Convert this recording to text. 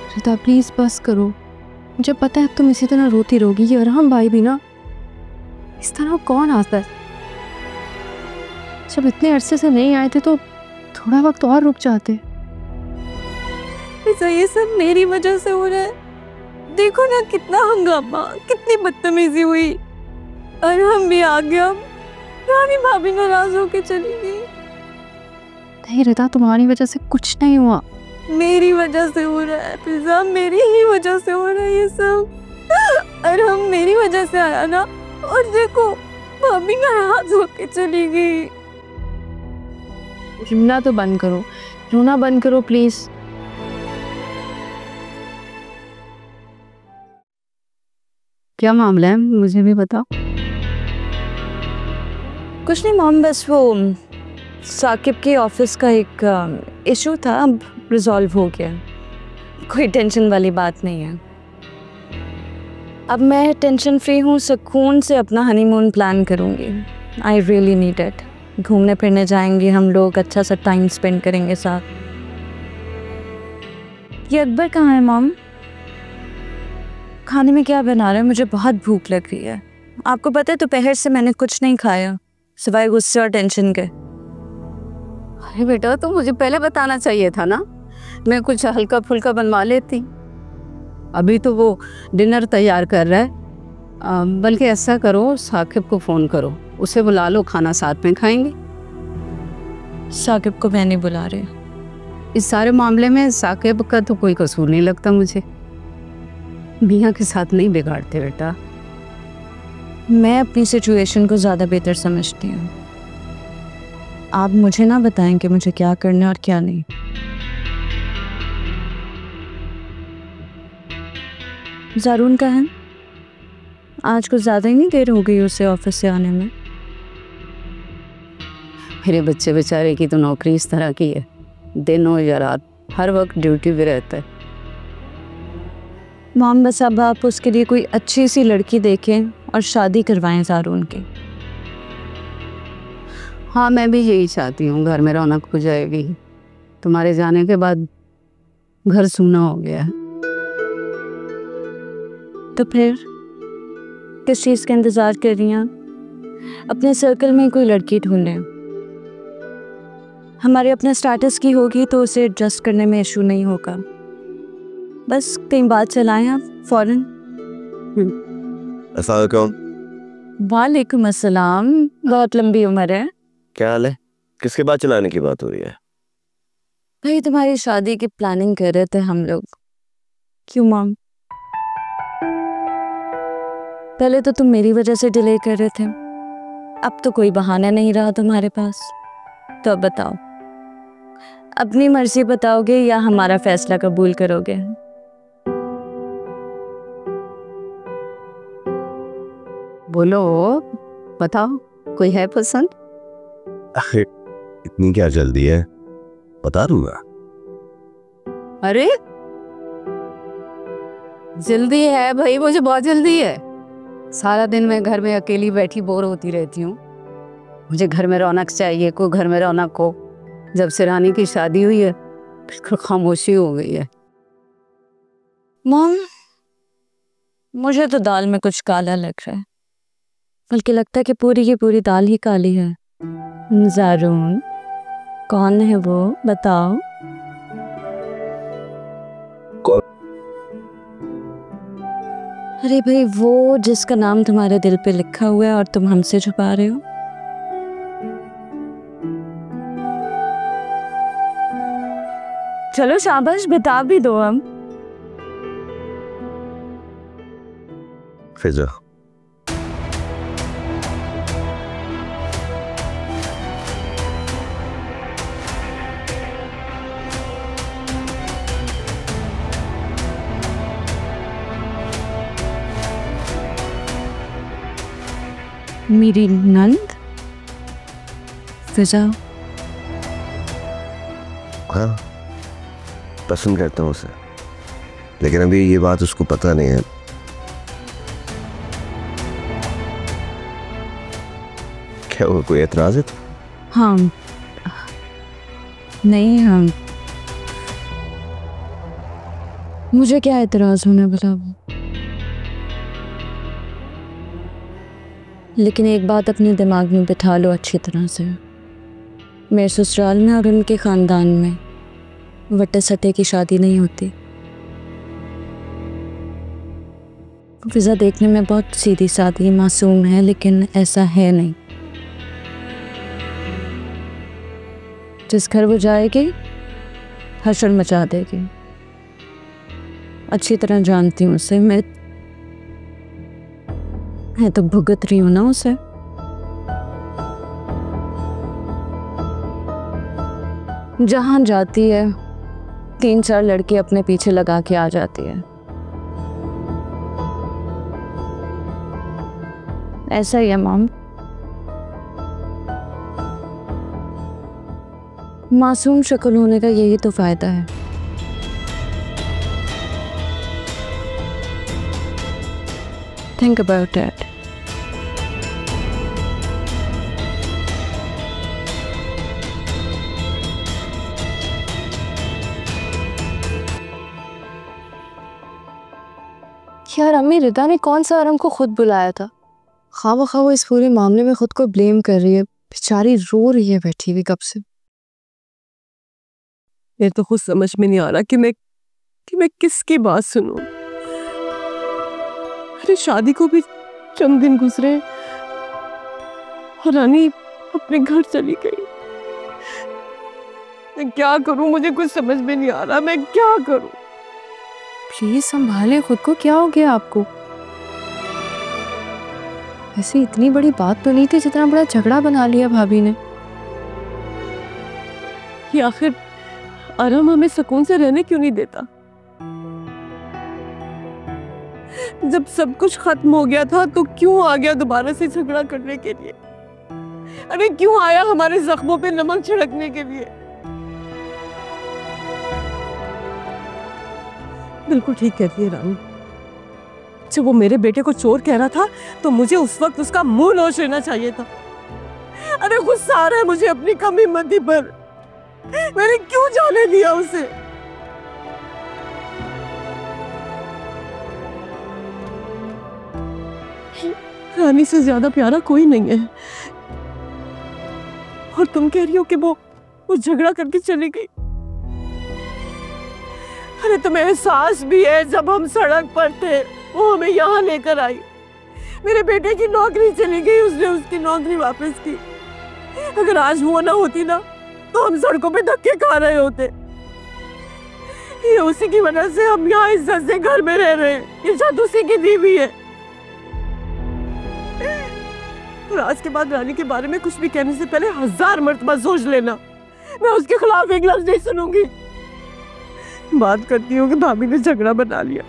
Rita please बस करो, मुझे पता है तुम इसी तरह रोती रहोगी। ये अरहम भाई भी ना इस तरह कौन आता है? जब इतने अरसे से नहीं आए थे तो थोड़ा वक्त और रुक जाते। ये सब मेरी वजह से हो रहा है। देखो ना कितना हंगामा, कितनी बदतमीजी हुई। अरहम भी आ गया, रानी भाभी नाराज होके चली गई। नहीं रिता, तुम्हारी वजह से कुछ नहीं हुआ। मेरी वजह से हो रहा है फिजा, मेरी ही वजह से हो रहा है ये सब। अरहम मेरी वजह से आया ना, और देखो भाभी नाराज होके चली गई। रोना तो बंद करो, रोना बंद करो प्लीज। क्या मामला है, मुझे भी बताओ। कुछ नहीं मॉम, बस वो साकिब के ऑफिस का एक इशू था, अब रिजॉल्व हो गया। कोई टेंशन वाली बात नहीं है। अब मैं टेंशन फ्री हूँ, सुकून से अपना हनीमून प्लान करूँगी। I really need it. घूमने फिरने जाएंगे हम लोग, अच्छा सा टाइम स्पेंड करेंगे साथ। ये अकबर कहाँ है मॉम? खाने में क्या बना रहे हैं? मुझे बहुत भूख लग रही है। आपको पता है दोपहर से मैंने कुछ नहीं खाया सिवाय गुस्से और टेंशन के। अरे बेटा, तो मुझे पहले बताना चाहिए था ना, मैं कुछ हल्का फुल्का बनवा लेती। अभी तो वो डिनर तैयार कर रहा है। बल्कि ऐसा करो, साकिब को फ़ोन करो, उसे बुला लो, खाना साथ में खाएंगे। साकिब को मैं नहीं बुला रही। इस सारे मामले में साकिब का तो कोई कसूर नहीं लगता मुझे। मियाँ के साथ नहीं बिगाड़ते बेटा। मैं अपनी सिचुएशन को ज़्यादा बेहतर समझती हूँ। आप मुझे ना बताएं कि मुझे क्या करना है और क्या नहीं। ज़ारून का है? आज कुछ ज़्यादा ही नहीं देर हो गई उसे ऑफिस से आने में। मेरे बच्चे बेचारे की तो नौकरी इस तरह की है, दिन हो या रात हर वक्त ड्यूटी पे रहता है। मॉम बस अब आप उसके लिए कोई अच्छी सी लड़की देखें और शादी करवाएं ज़ारून की। हाँ, मैं भी यही चाहती हूँ, घर में रौनक हो जाएगी। तुम्हारे जाने के बाद घर सूना हो गया है। तो फिर किस चीज़ का इंतज़ार कर रही हैं? अपने सर्कल में कोई लड़की ढूंढें। हमारे अपने स्टेटस की होगी तो उसे एडजस्ट करने में इशू नहीं होगा। बस कहीं बात चलाएं आप फौरन। अस्सलाम वालेकुम। वालेकुम अस्सलाम। बहुत लंबी उम्र है। क्या हाल है? किसके बाद चलाने की बात हो रही है? भाई तुम्हारी शादी की प्लानिंग कर रहे थे हम लोग। क्यों मॉम? पहले तो तुम मेरी वजह से डिले कर रहे थे, अब तो कोई बहाना नहीं रहा तुम्हारे पास। तो अब बताओ, अपनी मर्जी बताओगे या हमारा फैसला कबूल करोगे? बोलो, बताओ, कोई है पसंद? इतनी क्या जल्दी है? बता दूंगा। अरे जल्दी है भाई, मुझे बहुत जल्दी है। सारा दिन मैं घर में अकेली बैठी बोर होती रहती हूँ। मुझे घर में रौनक चाहिए, कोई घर में रौनक हो। जब से रानी की शादी हुई है बिल्कुल खामोशी हो गई है। मॉम मुझे तो दाल में कुछ काला लग रहा है, बल्कि लगता है कि पूरी की पूरी दाल ही काली है। ज़ारून कौन है वो, बताओ। अरे भाई, वो जिसका नाम तुम्हारे दिल पे लिखा हुआ है और तुम हमसे छुपा रहे हो। चलो शाबाश, बता भी दो हम। फिजा, मेरी नंद फिजा। हाँ, पसंद करता हूँ उसे, लेकिन अभी ये बात उसको पता नहीं है। क्या हुआ, कोई एतराज है? हाँ नहीं, हम मुझे क्या एतराज होना भला, लेकिन एक बात अपने दिमाग में बिठा लो अच्छी तरह से, मेरे ससुराल में और उनके ख़ानदान में वट्टे सट्टे की शादी नहीं होती। फिज़ा देखने में बहुत सीधी सादी मासूम है, लेकिन ऐसा है नहीं। जिस घर वो जाएगी हशर मचा देगी। अच्छी तरह जानती हूँ उसे, मैं तो भुगत रही हूँ ना उसे। जहाँ जाती है 3-4 लड़के अपने पीछे लगा के आ जाती है। ऐसा ही है मॉम। मासूम शक्ल होने का यही तो फायदा है। Think about it. यार अम्मी, रिदा ने कौन सा आरम को खुद बुलाया था? खामखा वो इस पूरे मामले में खुद को ब्लेम कर रही है। बेचारी रो रही है बैठी हुई कब से। मेरे तो खुद समझ में नहीं आ रहा कि मैं किसकी बात सुनूं। अरे शादी को भी चंद दिन गुजरे और रानी अपने घर चली गई। मैं क्या करूं, मुझे कुछ समझ में नहीं आ रहा, मैं क्या करूं। प्लीज संभाले खुद को, क्या हो गया आपको? ऐसी इतनी बड़ी बात तो नहीं थी जितना बड़ा झगड़ा बना लिया भाभी ने। ये आखिर आराम हमें सुकून से रहने क्यों नहीं देता? जब सब कुछ खत्म हो गया था तो क्यों आ गया दोबारा से झगड़ा करने के लिए? अरे क्यों आया हमारे जख्मों पे नमक छिड़कने के लिए? बिल्कुल ठीक कहती है रानी। जब वो मेरे बेटे को चोर कह रहा था तो मुझे उस वक्त उसका मुंह नोच लेना चाहिए था। अरे गुस्सा आ रहा है मुझे अपनी कम हिम्मती पर। मैंने क्यों जाने दिया उसे? रानी से ज्यादा प्यारा कोई नहीं है। और तुम कह रही हो कि वो झगड़ा करके चली गई। अरे तुम्हें एहसास भी है जब हम सड़क पर थे वो हमें यहाँ लेकर आई। मेरे बेटे की नौकरी चली गई, उसने उसकी नौकरी वापस की। अगर आज वो ना होती ना तो हम सड़कों पे धक्के खा रहे होते। ये उसी की वजह से हम यहाँ इज्जत से घर में रह रहे हैं। ये छत उसी की दी हुई है। और आज के बाद रानी के बारे में कुछ भी कहने से पहले 1000 मर्तबा सोच लेना। मैं उसके खिलाफ एक लफ्ज नहीं सुनूंगी। बात करती हूँ कि भाभी ने झगड़ा बना लिया।